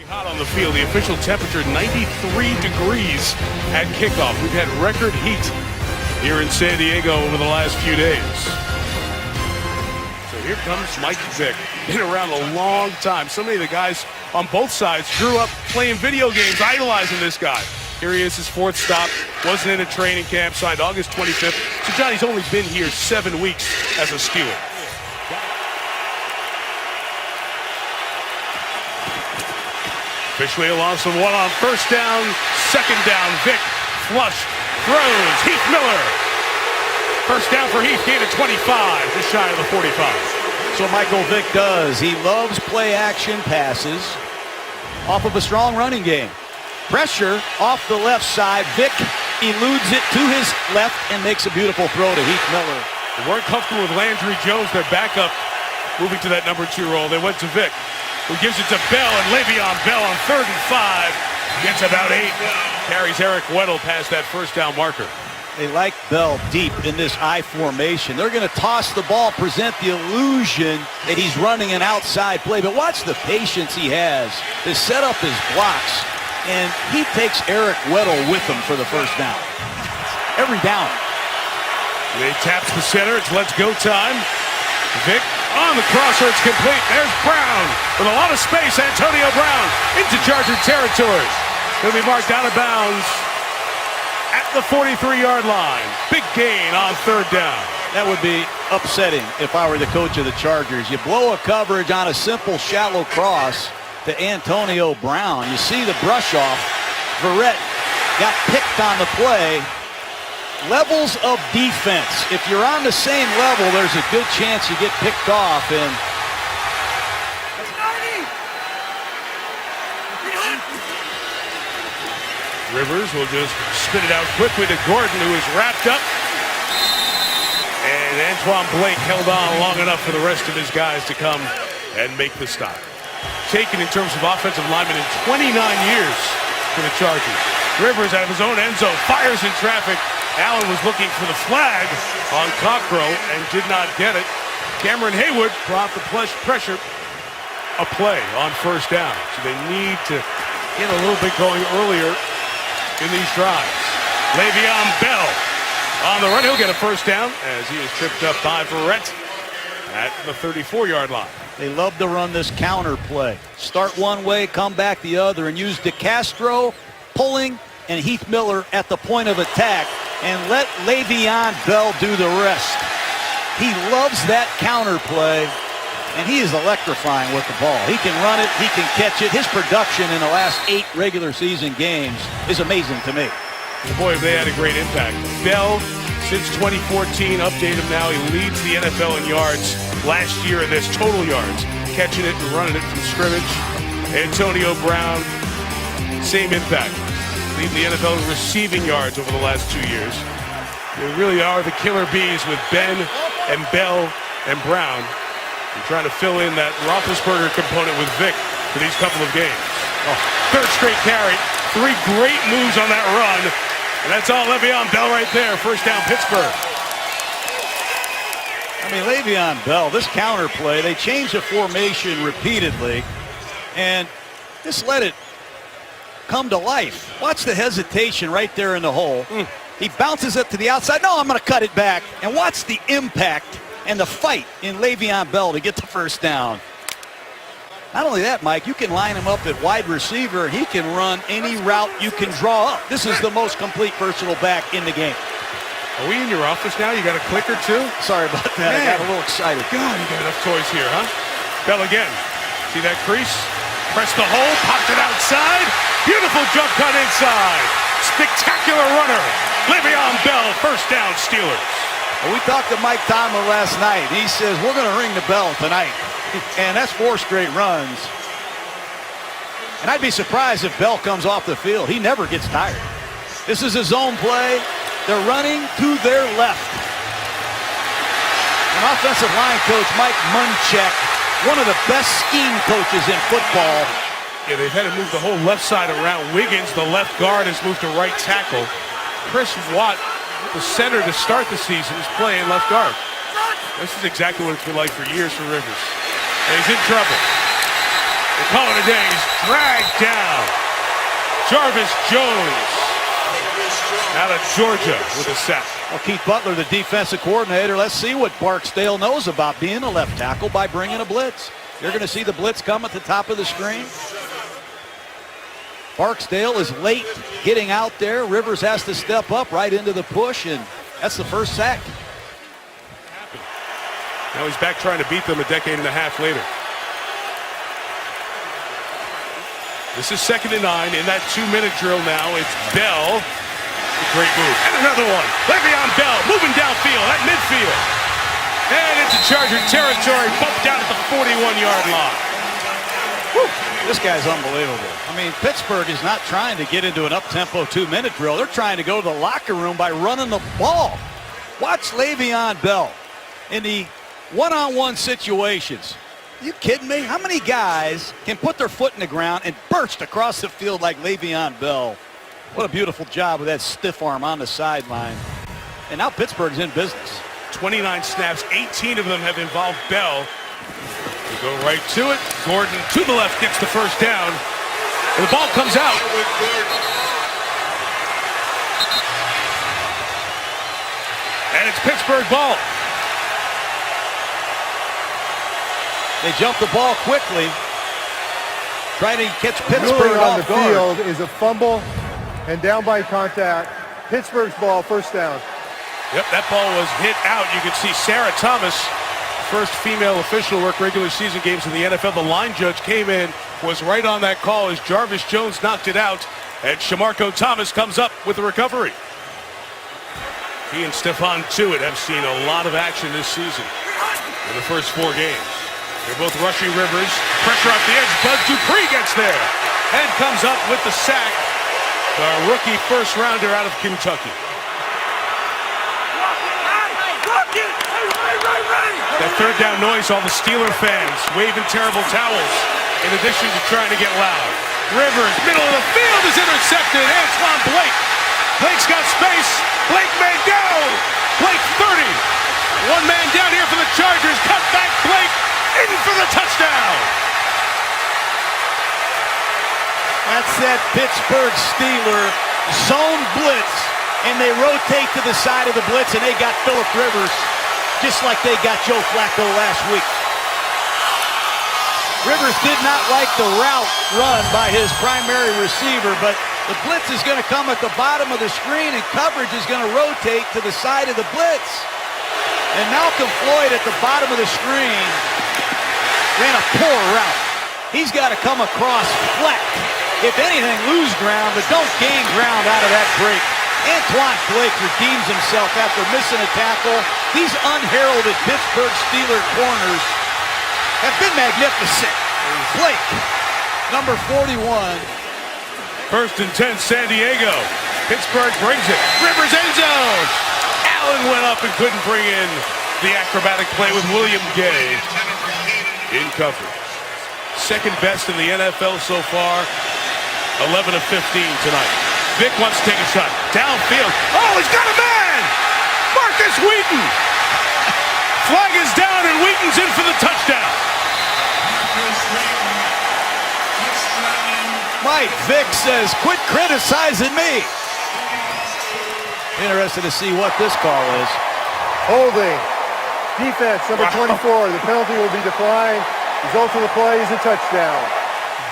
Hot on the field. The official temperature 93 degrees at kickoff. We've had record heat here in San Diego over the last few days. So here comes Mike Vick. Been around a long time. So many of the guys on both sides grew up playing video games, idolizing this guy. Here he is, his fourth stop. Wasn't in a training camp, signed August 25th. So Johnny's only been here 7 weeks as a Steeler. Officially a loss of one on first down, second down. Vick flush, throws. Heath Miller. First down for Heath, gain of 25, just shy of the 45. So Michael Vick does. He loves play action passes off of a strong running game. Pressure off the left side. Vick eludes it to his left and makes a beautiful throw to Heath Miller. They weren't comfortable with Landry Jones, their backup, moving to that number 2 role. They went to Vick, who gives it to Bell, and Le'Veon Bell on 3rd and 5. Gets about 8. Carries Eric Weddle past that first down marker. They like Bell deep in this I formation. They're going to toss the ball, present the illusion that he's running an outside play. But watch the patience he has to set up his blocks. And he takes Eric Weddle with him for the first down. Every down. They taps the center. It's let's go time. Vick on the crosser. It's complete. There's Brown with a lot of space. Antonio Brown into Charger territory. Going to be marked out of bounds at the 43-yard line. Big gain on 3rd down. That would be upsetting if I were the coach of the Chargers. You blow a coverage on a simple shallow cross to Antonio Brown. You see the brush off. Verrett got picked on the play. Levels of defense. If you're on the same level, there's a good chance you get picked off. And Rivers will just spin it out quickly to Gordon, who is wrapped up. And Antoine Blake held on long enough for the rest of his guys to come and make the stop. Taken in terms of offensive linemen in 29 years for the Chargers. Rivers out of his own end zone, fires in traffic. Allen was looking for the flag on Cockrow and did not get it. Cameron Hayward brought the pressure a play on first down. So they need to get a little bit going earlier in these drives. Le'Veon Bell on the run. He'll get a first down as he is tripped up by Verrett at the 34-yard line. They love to run this counter play. Start one way, come back the other, and use DeCastro pulling and Heath Miller at the point of attack, and let Le'Veon Bell do the rest. He loves that counter play, and he is electrifying with the ball. He can run it, he can catch it. His production in the last 8 regular season games is amazing to me. Boy, they had a great impact. Bell, since 2014, update him now. He leads the NFL in yards last year in this total yards, catching it and running it from scrimmage. Antonio Brown, same impact. Lead the NFL in receiving yards over the last 2 years. They really are the killer bees with Ben and Bell and Brown. They're trying to fill in that Roethlisberger component with Vick for these couple of games. Third straight carry. 3 great moves on that run. And that's all Le'Veon Bell right there. First down, Pittsburgh. I mean, Le'Veon Bell, this counter play, they changed the formation repeatedly and just let it come to life. Watch the hesitation right there in the hole. He bounces it to the outside. No, I'm going to cut it back. And watch the impact and the fight in Le'Veon Bell to get the first down. Not only that, Mike, you can line him up at wide receiver. He can run any route you can draw up. This is the most complete versatile back in the game. Are we in your office now? You got a clicker too? Sorry about that. Man. I got a little excited. God, you got enough toys here, huh? Bell again. See that crease? Press the hole, popped it outside. Beautiful jump cut inside. Spectacular runner. Le'Veon Bell, first down, Steelers. Well, we talked to Mike Tomlin last night. He says, we're going to ring the bell tonight. And that's 4 straight runs. And I'd be surprised if Bell comes off the field. He never gets tired. This is a zone play. They're running to their left. An offensive line coach, Mike Munchak, one of the best scheme coaches in football. Yeah, they've had to move the whole left side around. Wiggins, the left guard, has moved to right tackle. Chris Watt, the center to start the season, is playing left guard. This is exactly what it's been like for years for Rivers. And he's in trouble. call it a day. He's dragged down. Jarvis Jones out of Georgia with a sack. Well, Keith Butler, the defensive coordinator, let's see what Barksdale knows about being a left tackle by bringing a blitz. You're going to see the blitz come at the top of the screen. Barksdale is late getting out there. Rivers has to step up right into the push, and that's the first sack. Now he's back trying to beat them a decade and a half later. This is 2nd and 9 in that 2-minute drill now. It's Bell. Great move. And another one. Le'Veon Bell moving downfield at midfield. And into Charger territory, bumped down at the 41-yard line. Whew. This guy's unbelievable. I mean, Pittsburgh is not trying to get into an up-tempo 2-minute drill. They're trying to go to the locker room by running the ball. Watch Le'Veon Bell in the one-on-one situations. Are you kidding me? How many guys can put their foot in the ground and burst across the field like Le'Veon Bell? What a beautiful job with that stiff arm on the sideline. And now Pittsburgh's in business. 29 snaps, 18 of them have involved Bell. We go right to it. Gordon to the left gets the first down. And the ball comes out. And it's Pittsburgh ball. They jump the ball quickly, trying to catch Pittsburgh on off the guard. field is a fumble and down by contact. Pittsburgh's ball, first down. Yep, that ball was hit out. You can see Sarah Thomas, first female official, work regular season games in the NFL. The line judge came in, was right on that call as Jarvis Jones knocked it out, and Shamarko Thomas comes up with the recovery. He and Stephon Tuitt have seen a lot of action this season in the first 4 games. They're both rushing Rivers. Pressure off the edge. Bud Dupree gets there and comes up with the sack. The rookie first-rounder out of Kentucky. That third down noise, all the Steeler fans waving terrible towels in addition to trying to get loud. Rivers, middle of the field, is intercepted. Antoine Blake. Blake's got space. Blake may go. Blake 30. One man down here for the Chargers. Cut back Blake. In for the touchdown. That's that Pittsburgh Steeler zone blitz, and they rotate to the side of the blitz, and they got Phillip Rivers just like they got Joe Flacco last week. Rivers did not like the route run by his primary receiver, but the blitz is going to come at the bottom of the screen, and coverage is going to rotate to the side of the blitz. And Malcolm Floyd at the bottom of the screen ran a poor route. He's got to come across flat. If anything, lose ground, but don't gain ground out of that break. Antoine Blake redeems himself after missing a tackle. These unheralded Pittsburgh Steelers corners have been magnificent. Blake, number 41. 1st and 10, San Diego. Pittsburgh brings it. Rivers end zone. Allen went up and couldn't bring in the acrobatic play with William Gay in coverage. Second best in the NFL so far. 11 of 15 tonight. Vick wants to take a shot. Downfield. Oh, he's got a man! Marcus Wheaton! Flag is down and Wheaton's in for the touchdown. Mike Vick says, quit criticizing me. Interested to see what this call is. Holding. Defense, number 24. The penalty will be declined. Result of the play is a touchdown.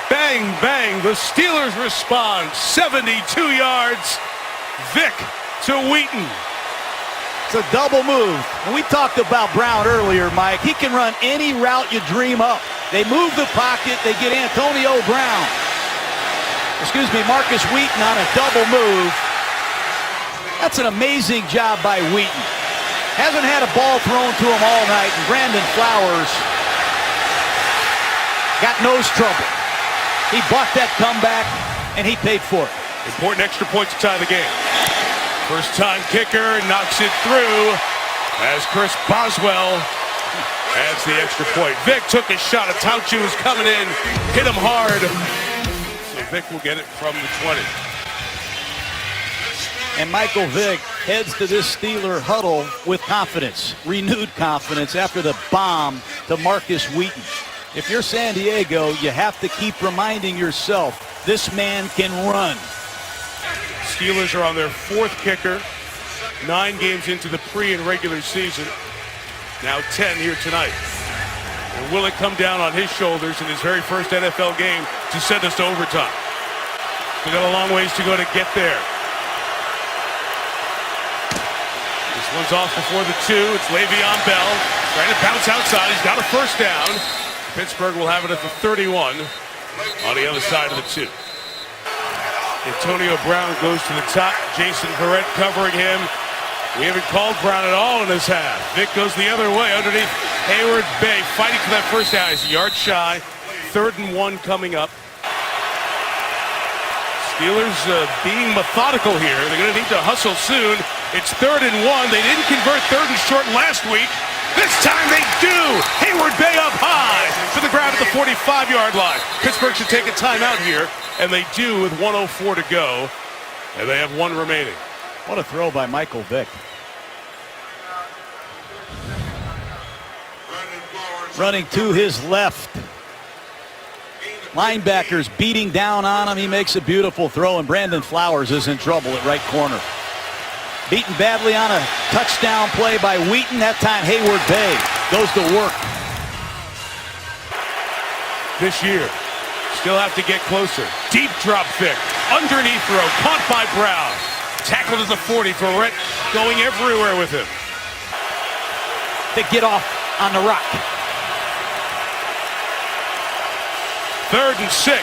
Bang, bang. The Steelers respond. 72 yards. Vick to Wheaton. It's a double move. And we talked about Brown earlier, Mike. He can run any route you dream up. They move the pocket. They get Antonio Brown. Marcus Wheaton on a double move. That's an amazing job by Wheaton. Hasn't had a ball thrown to him all night. And Brandon Flowers got nose trouble. He bought that comeback, and he paid for it. Important extra point to tie the game. First time kicker knocks it through as Chris Boswell adds the extra point. Vick took a shot. Atauchu was coming in, hit him hard. So Vick will get it from the 20. And Michael Vick heads to this Steeler huddle with confidence, renewed confidence after the bomb to Marcus Wheaton. If you're San Diego, you have to keep reminding yourself, this man can run. Steelers are on their fourth kicker, 9 games into the pre and regular season. Now 10 here tonight. And will it come down on his shoulders in his very first NFL game to send us to overtime? We got a long ways to go to get there. This one's off before the 2. It's Le'Veon Bell trying to bounce outside. He's got a first down. Pittsburgh will have it at the 31 on the other side of the 2. Antonio Brown goes to the top. Jason Verrett covering him. We haven't called Brown at all in this half. Vick goes the other way underneath Heyward-Bey, fighting for that first down. He's a yard shy. 3rd and 1 coming up. Steelers being methodical here. They're going to need to hustle soon. It's 3rd and 1. They didn't convert 3rd and short last week. This time they do. Heyward-Bey up high for the grab at the 45-yard line. Pittsburgh should take a timeout here, and they do with 1:04 to go, and they have 1 remaining. What a throw by Michael Vick. Running to his left. Linebackers beating down on him. He makes a beautiful throw, and Brandon Flowers is in trouble at right corner. Beaten badly on a touchdown play by Wheaton. That time Heyward-Bey goes to work. This year, still have to get closer. Deep drop Vick. Underneath throw, caught by Brown. Tackled at the 40. Verrett going everywhere with him. They get off on the rock. 3rd and 6.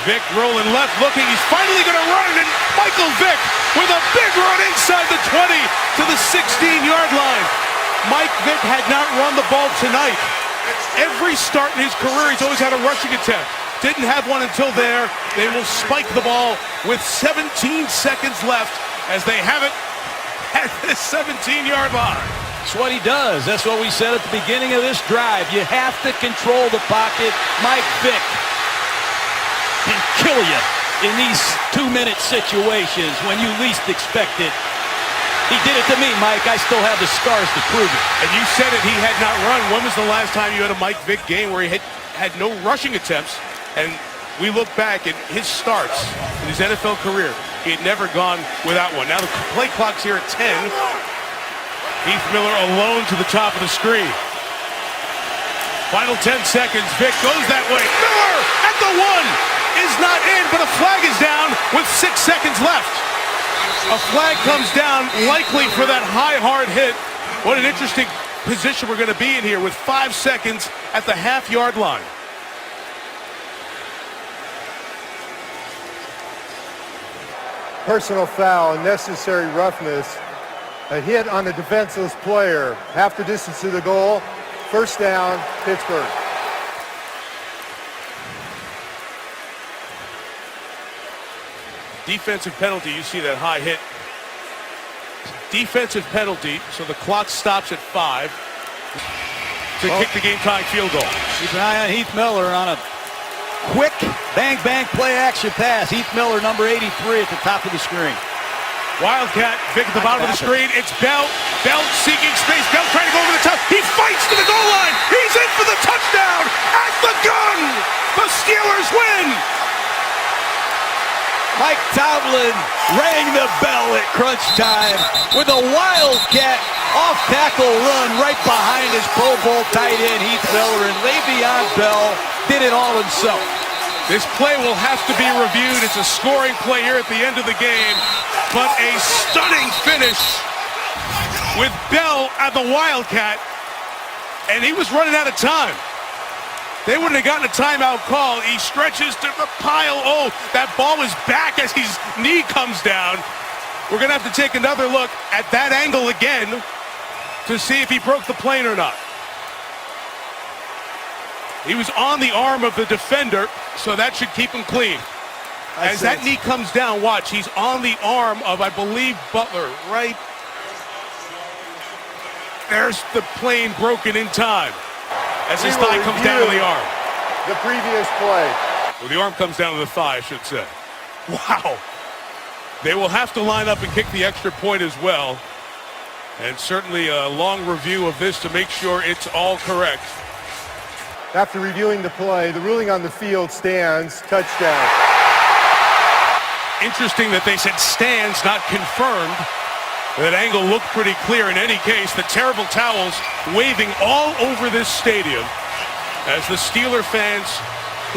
Vick rolling left, looking. He's finally going to run it, and Michael Vick with a big run inside the 20 to the 16-yard line. Mike Vick had not run the ball tonight. Every start in his career, he's always had a rushing attempt. Didn't have one until there. They will spike the ball with 17 seconds left as they have it at the 17-yard line. That's what he does. That's what we said at the beginning of this drive. You have to control the pocket. Mike Vick can kill you in these 2-minute situations when you least expect it. He did it to me, Mike. I still have the scars to prove it. And you said it, he had not run. When was the last time you had a Mike Vick game where he had no rushing attempts? And we look back at his starts in his NFL career. He had never gone without one. Now the play clock's here at 10. Heath Miller alone to the top of the screen. Final 10 seconds. Vick goes that way. Miller at the 1 is not in, but a flag is down with 6 seconds left. A flag comes down, likely for that high, hard hit. What an interesting position we're going to be in here with 5 seconds at the half-yard line. Personal foul, unnecessary roughness. A hit on a defenseless player. Half the distance to the goal. First down, Pittsburgh. Defensive penalty, you see that high hit. Defensive penalty, so the clock stops at 5 to kick the game-tying field goal. Keep an eye on Heath Miller on a quick bang-bang play-action pass. Heath Miller, number 83 at the top of the screen. Wildcat, Vick at the bottom of the screen. It's Bell. Bell seeking space. Bell trying to go over the top. He fights to the goal line. He's in for the touchdown at the gun. The Steelers win. Mike Tomlin rang the bell at crunch time with a Wildcat off-tackle run right behind his Pro Bowl tight end Heath Miller, and Le'Veon Bell did it all himself. This play will have to be reviewed. It's a scoring play here at the end of the game, but a stunning finish with Bell at the Wildcat, and he was running out of time. They wouldn't have gotten a timeout call. He stretches to the pile. Oh, that ball was back as his knee comes down. We're going to have to take another look at that angle again to see if he broke the plane or not. He was on the arm of the defender, so that should keep him clean. As that knee comes down, watch, he's on the arm of, I believe, Butler, right? There's the plane broken in time as his thigh comes down to the arm. The previous play. Well, the arm comes down to the thigh, I should say. Wow. They will have to line up and kick the extra point as well. And certainly a long review of this to make sure it's all correct. After reviewing the play, the ruling on the field stands, touchdown. Interesting that they said stands, not confirmed. That angle looked pretty clear. In any case, the terrible towels waving all over this stadium as the Steeler fans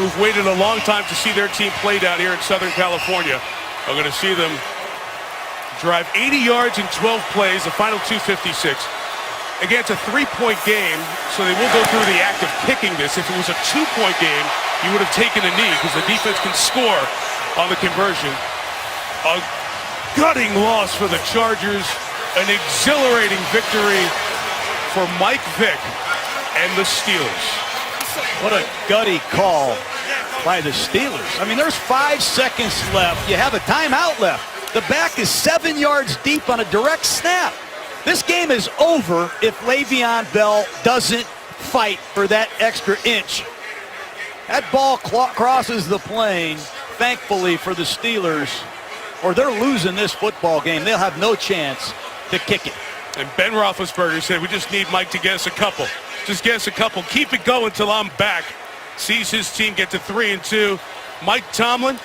who've waited a long time to see their team play down here in Southern California are going to see them drive 80 yards in 12 plays, the final 256. Again, it's a 3-point game, so they will go through the act of kicking this. If it was a 2-point game, you would have taken a knee because the defense can score on the conversion. A gutting loss for the Chargers, an exhilarating victory for Mike Vick and the Steelers. What a gutty call by the Steelers. I mean, there's 5 seconds left. You have a timeout left. The back is 7 yards deep on a direct snap. This game is over if Le'Veon Bell doesn't fight for that extra inch. That ball crosses the plane, thankfully for the Steelers, or they're losing this football game. They'll have no chance to kick it. And Ben Roethlisberger said, we just need Mike to get us a couple. Just get us a couple. Keep it going till I'm back. Sees his team get to 3-2. Mike Tomlin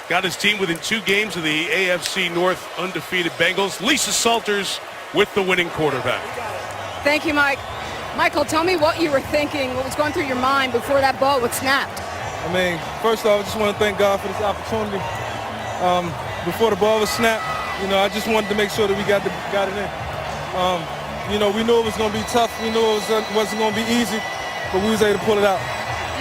got his team within 2 games of the AFC North undefeated Bengals. Lisa Salters with the winning quarterback. Thank you, Mike. Michael, tell me what you were thinking, what was going through your mind before that ball was snapped. I mean, first off, I just want to thank God for this opportunity. Before the ball was snapped, I just wanted to make sure that we got it in. We knew it was going to be tough. We knew it wasn't going to be easy, but we was able to pull it out.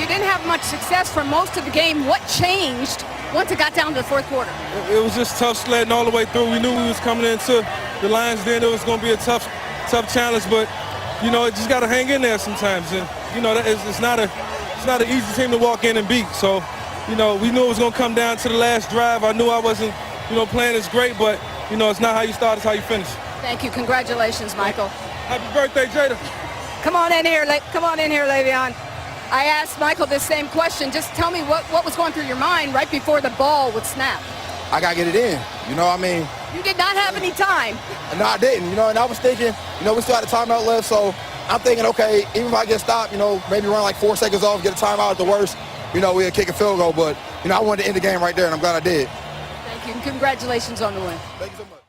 You didn't have much success for most of the game. What changed once it got down to the fourth quarter? It was just tough sledding all the way through. We knew we was coming into the Lions then. It was going to be a tough challenge, but, it just got to hang in there sometimes. And, it's not an easy team to walk in and beat. So, we knew it was going to come down to the last drive. I knew I wasn't, playing as great, but, it's not how you start, it's how you finish. Thank you. Congratulations, Michael. Happy birthday, Jada. Come on in here, Le'Veon. I asked Michael this same question. Just tell me what was going through your mind right before the ball would snap. I got to get it in. You did not have any time. No, I didn't. And I was thinking, we still had a timeout left. So I'm thinking, okay, even if I get stopped, maybe run like 4 seconds off, get a timeout at the worst, we'll kick a field goal. But, I wanted to end the game right there, and I'm glad I did. Thank you. And congratulations on the win. Thank you so much.